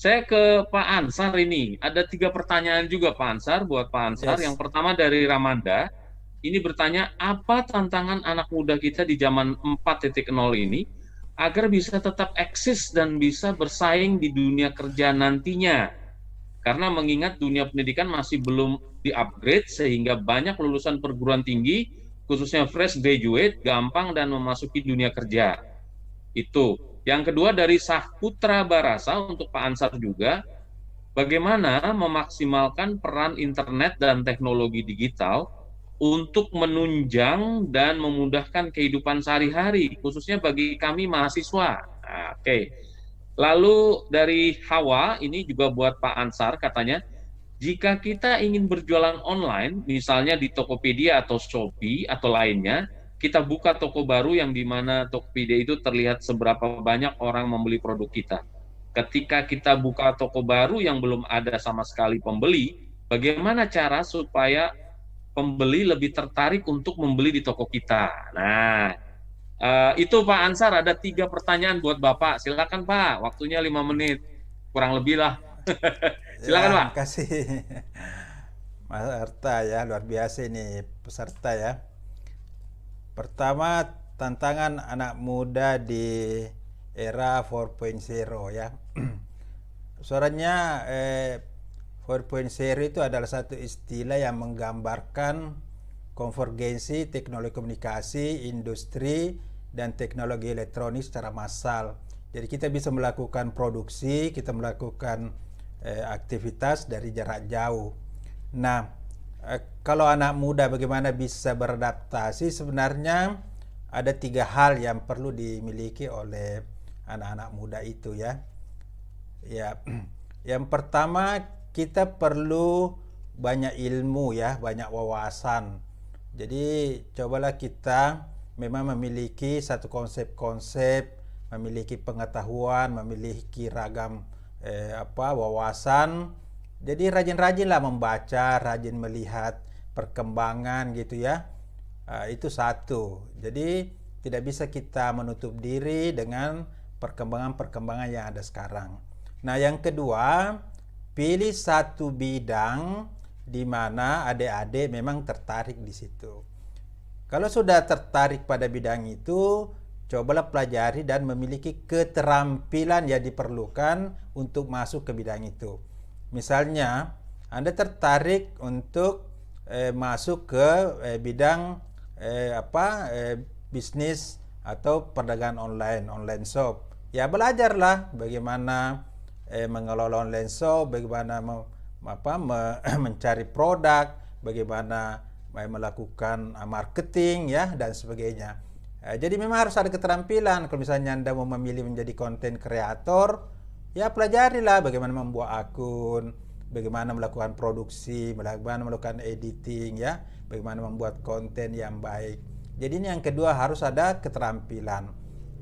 Saya ke Pak Ansar ini. Ada 3 pertanyaan juga Pak Ansar buat Pak Ansar. Yang Yes. pertama dari Ramanda. Ini bertanya, apa tantangan anak muda kita di zaman 4.0 ini agar bisa tetap eksis dan bisa bersaing di dunia kerja nantinya? Karena mengingat dunia pendidikan masih belum di-upgrade sehingga banyak lulusan perguruan tinggi, khususnya fresh graduate, gampang dan memasuki dunia kerja. Itu. Yang kedua dari Sahputra Barasa untuk Pak Ansar juga, bagaimana memaksimalkan peran internet dan teknologi digital untuk menunjang dan memudahkan kehidupan sehari-hari, khususnya bagi kami mahasiswa. Nah, oke. Lalu dari Hawa, ini juga buat Pak Ansar katanya, jika kita ingin berjualan online, misalnya di Tokopedia atau Shopee atau lainnya, kita buka toko baru yang di mana Tokopedia itu terlihat seberapa banyak orang membeli produk kita. Ketika kita buka toko baru yang belum ada sama sekali pembeli, bagaimana cara supaya pembeli lebih tertarik untuk membeli di toko kita? Nah, itu Pak Ansar, ada 3 pertanyaan buat Bapak. Silakan Pak, waktunya 5 menit, kurang lebih lah. Silakan Ya, Pak. makasih Mas Arta ya, luar biasa ini peserta ya. Pertama, tantangan anak muda di era 4.0 ya. Suaranya 4.0 itu adalah satu istilah yang menggambarkan konvergensi teknologi komunikasi, industri, dan teknologi elektronik secara massal. Jadi kita bisa melakukan produksi, kita melakukan aktivitas dari jarak jauh. Nah, kalau anak muda bagaimana bisa beradaptasi, sebenarnya ada 3 hal yang perlu dimiliki oleh anak-anak muda itu ya. Ya, yang pertama kita perlu banyak ilmu ya, banyak wawasan. Jadi cobalah kita memang memiliki satu konsep-konsep, memiliki pengetahuan, memiliki ragam wawasan. Jadi rajin-rajinlah membaca, rajin melihat perkembangan gitu ya. Itu satu. Jadi tidak bisa kita menutup diri dengan perkembangan-perkembangan yang ada sekarang. Nah, yang kedua, pilih satu bidang di mana adik-adik memang tertarik di situ. Kalau sudah tertarik pada bidang itu, cobalah pelajari dan memiliki keterampilan yang diperlukan untuk masuk ke bidang itu. Misalnya, Anda tertarik untuk masuk ke bidang bisnis atau perdagangan online, online shop. Ya belajarlah bagaimana mengelola online shop, bagaimana mencari produk, bagaimana melakukan marketing ya dan sebagainya. Jadi memang harus ada keterampilan. Kalau misalnya Anda mau memilih menjadi content creator, ya pelajarilah bagaimana membuat akun, bagaimana melakukan produksi, bagaimana melakukan editing ya, bagaimana membuat konten yang baik. Jadi ini yang kedua, harus ada keterampilan.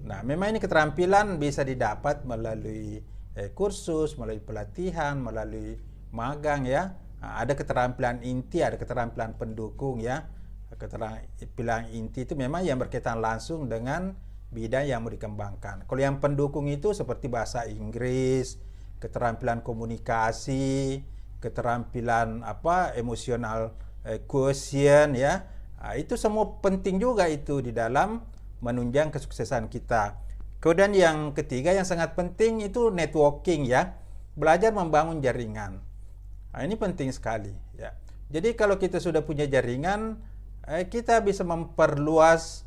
Nah, memang ini keterampilan bisa didapat melalui kursus, melalui pelatihan, melalui magang ya. Nah, ada keterampilan inti, ada keterampilan pendukung ya. Keterampilan inti itu memang yang berkaitan langsung dengan bidang yang mau dikembangkan. Kalau yang pendukung itu seperti bahasa Inggris, keterampilan komunikasi, keterampilan emosional quotient ya. Nah, itu semua penting juga itu di dalam menunjang kesuksesan kita. Kemudian yang ketiga yang sangat penting itu networking ya. Belajar membangun jaringan. Nah, ini penting sekali ya. Jadi kalau kita sudah punya jaringan, kita bisa memperluas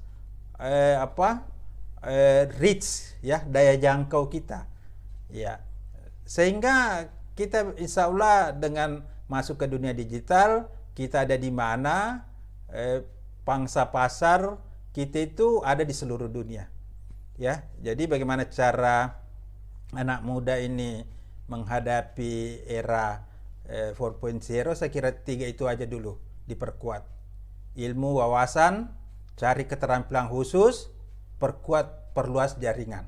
reach ya, daya jangkau kita. Ya. Sehingga kita insya Allah dengan masuk ke dunia digital, kita ada di mana, pangsa pasar kita itu ada di seluruh dunia. Ya, jadi bagaimana cara anak muda ini menghadapi era 4.0, saya kira 3 itu aja dulu diperkuat. Ilmu, wawasan, cari keterampilan khusus, perluas jaringan.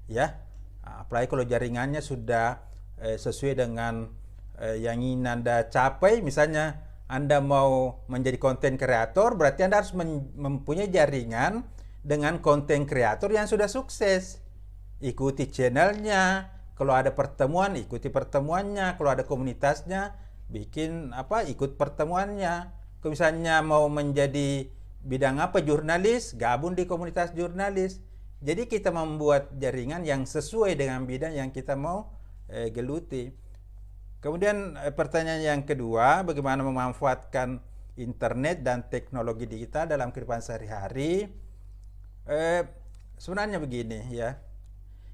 Ya, apalagi kalau jaringannya sudah sesuai dengan yang ingin Anda capai. Misalnya Anda mau menjadi konten kreator, berarti Anda harus mempunyai jaringan dengan konten kreator yang sudah sukses. Ikuti channelnya, Kalau ada pertemuan, ikuti pertemuannya. Kalau ada komunitasnya, bikin ikut pertemuannya. Kalau misalnya mau menjadi bidang apa, jurnalis, gabung di komunitas jurnalis. Jadi kita membuat jaringan yang sesuai dengan bidang yang kita mau geluti. Kemudian pertanyaan yang kedua, bagaimana memanfaatkan internet dan teknologi digital dalam kehidupan sehari-hari? Sebenarnya begini ya,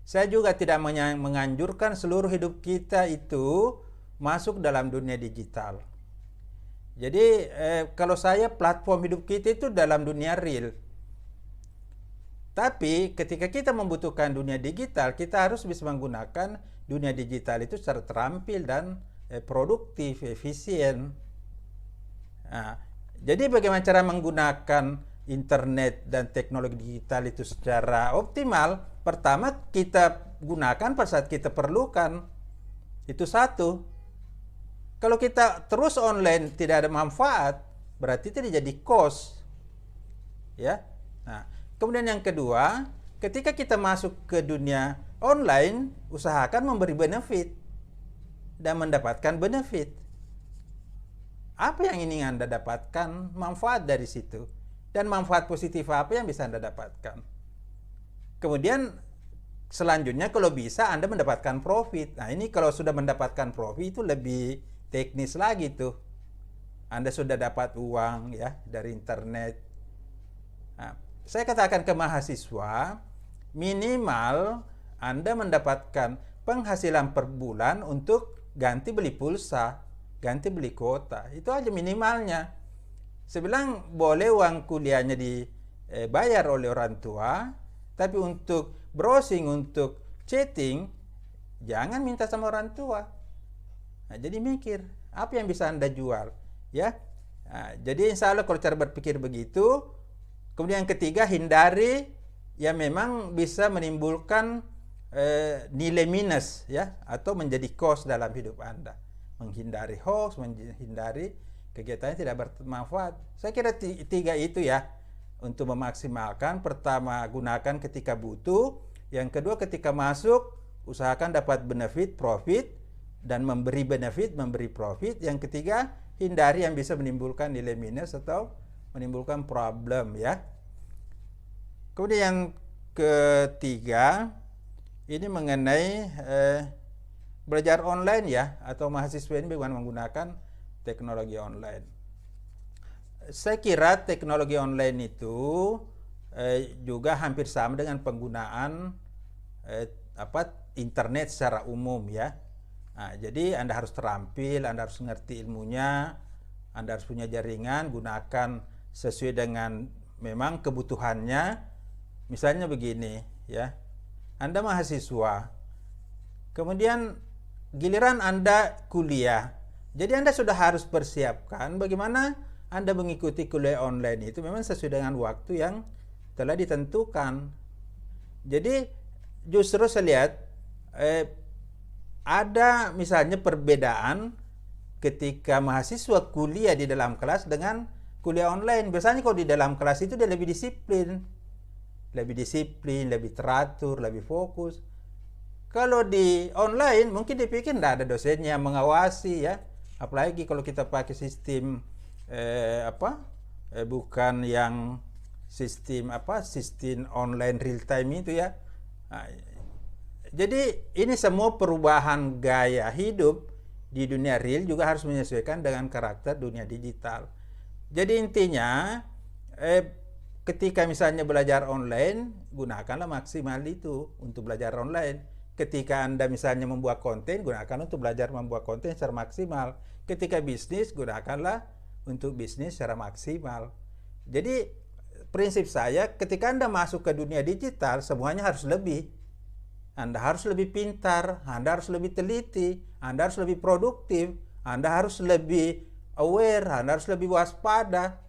saya juga tidak menganjurkan seluruh hidup kita itu masuk dalam dunia digital. Jadi kalau saya, platform hidup kita itu dalam dunia real. Tapi ketika kita membutuhkan dunia digital, kita harus bisa menggunakan dunia digital itu secara terampil dan produktif, efisien. Nah, jadi bagaimana cara menggunakan internet dan teknologi digital itu secara optimal? Pertama, kita gunakan pada saat kita perlukan. Itu satu. Kalau kita terus online tidak ada manfaat, berarti itu jadi cost. Ya. Nah, kemudian yang kedua, ketika kita masuk ke dunia online, usahakan memberi benefit dan mendapatkan benefit. Apa yang ingin Anda dapatkan? Manfaat dari situ. Dan manfaat positif apa yang bisa Anda dapatkan? Kemudian selanjutnya kalau bisa Anda mendapatkan profit. Nah, ini kalau sudah mendapatkan profit itu lebih teknis lagi tuh. Anda sudah dapat uang ya dari internet. Nah, saya katakan ke mahasiswa, minimal Anda mendapatkan penghasilan per bulan untuk ganti beli pulsa, ganti beli kuota. Itu aja minimalnya. Saya bilang boleh uang kuliahnya dibayar oleh orang tua, tapi untuk browsing, untuk chatting, jangan minta sama orang tua. Nah, jadi mikir, apa yang bisa Anda jual? Ya. Nah, jadi insya Allah kalau cara berpikir begitu. Kemudian yang ketiga, hindari yang memang bisa menimbulkan nilai minus ya, atau menjadi cost dalam hidup Anda. Menghindari hoax, menghindari kegiatan yang tidak bermanfaat. Saya kira tiga itu ya untuk memaksimalkan. Pertama, gunakan ketika butuh. Yang kedua, ketika masuk, usahakan dapat benefit, profit, dan memberi benefit, memberi profit. Yang ketiga, hindari yang bisa menimbulkan nilai minus atau menimbulkan problem ya. Kemudian yang ketiga, ini mengenai belajar online ya, atau mahasiswa ini bagaimana menggunakan teknologi online. Saya kira teknologi online itu juga hampir sama dengan penggunaan internet secara umum ya. Nah, jadi Anda harus terampil, Anda harus mengerti ilmunya, Anda harus punya jaringan, gunakan sesuai dengan memang kebutuhannya. Misalnya begini ya, Anda mahasiswa, kemudian giliran Anda kuliah, jadi Anda sudah harus persiapkan bagaimana Anda mengikuti kuliah online itu memang sesuai dengan waktu yang telah ditentukan. Jadi justru saya lihat ada misalnya perbedaan ketika mahasiswa kuliah di dalam kelas dengan kuliah online. Biasanya kalau di dalam kelas itu dia lebih disiplin, lebih teratur, lebih fokus. Kalau di online mungkin dipikir tidak ada dosennya yang mengawasi ya. Apalagi kalau kita pakai sistem bukan yang sistem online real time itu ya. Nah, jadi ini semua perubahan gaya hidup di dunia real juga harus menyesuaikan dengan karakter dunia digital. Jadi intinya ketika misalnya belajar online, gunakanlah maksimal itu untuk belajar online. Ketika Anda misalnya membuat konten, gunakan untuk belajar membuat konten secara maksimal. Ketika bisnis, gunakanlah untuk bisnis secara maksimal. Jadi prinsip saya, ketika Anda masuk ke dunia digital, semuanya harus lebih. Anda harus lebih pintar, Anda harus lebih teliti, Anda harus lebih produktif, Anda harus lebih aware, Anda harus lebih waspada.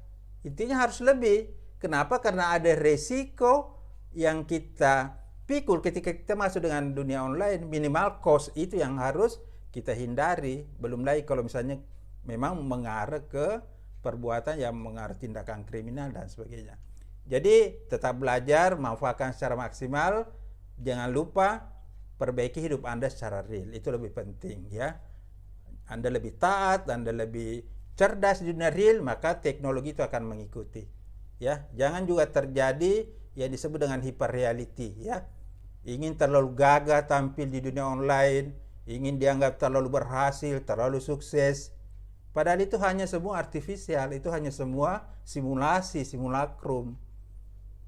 Intinya harus lebih. Kenapa? Karena ada resiko yang kita pikul ketika kita masuk dengan dunia online. Minimal cost itu yang harus kita hindari. Belum lagi kalau misalnya memang mengarah ke perbuatan yang mengarah tindakan kriminal dan sebagainya. Jadi tetap belajar, manfaatkan secara maksimal. Jangan lupa perbaiki hidup Anda secara real. Itu lebih penting ya. Anda lebih taat, Anda lebih cerdas di dunia real, maka teknologi itu akan mengikuti. Ya, jangan juga terjadi yang disebut dengan hyperreality ya. Ingin terlalu gagah tampil di dunia online, ingin dianggap terlalu berhasil, terlalu sukses. Padahal itu hanya semua artifisial, itu hanya semua simulasi, simulacrum.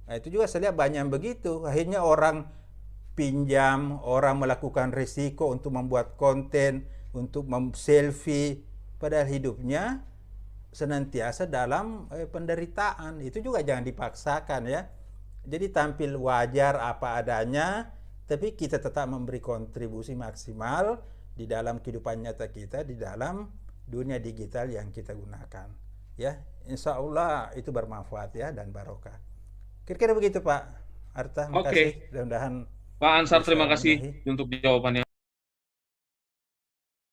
Nah, itu juga saya lihat banyak yang begitu. Akhirnya orang pinjam, orang melakukan risiko untuk membuat konten, untuk selfie, padahal hidupnya senantiasa dalam penderitaan. Itu juga jangan dipaksakan ya. Jadi tampil wajar apa adanya, tapi kita tetap memberi kontribusi maksimal di dalam kehidupan nyata kita, di dalam dunia digital yang kita gunakan. Ya, insya Allah itu bermanfaat ya dan barokah. Kira-kira begitu Pak Arta, makasih. Oke, Mudah-mudahan Pak Ansar, bisa terima kasih memenuhi. untuk jawabannya.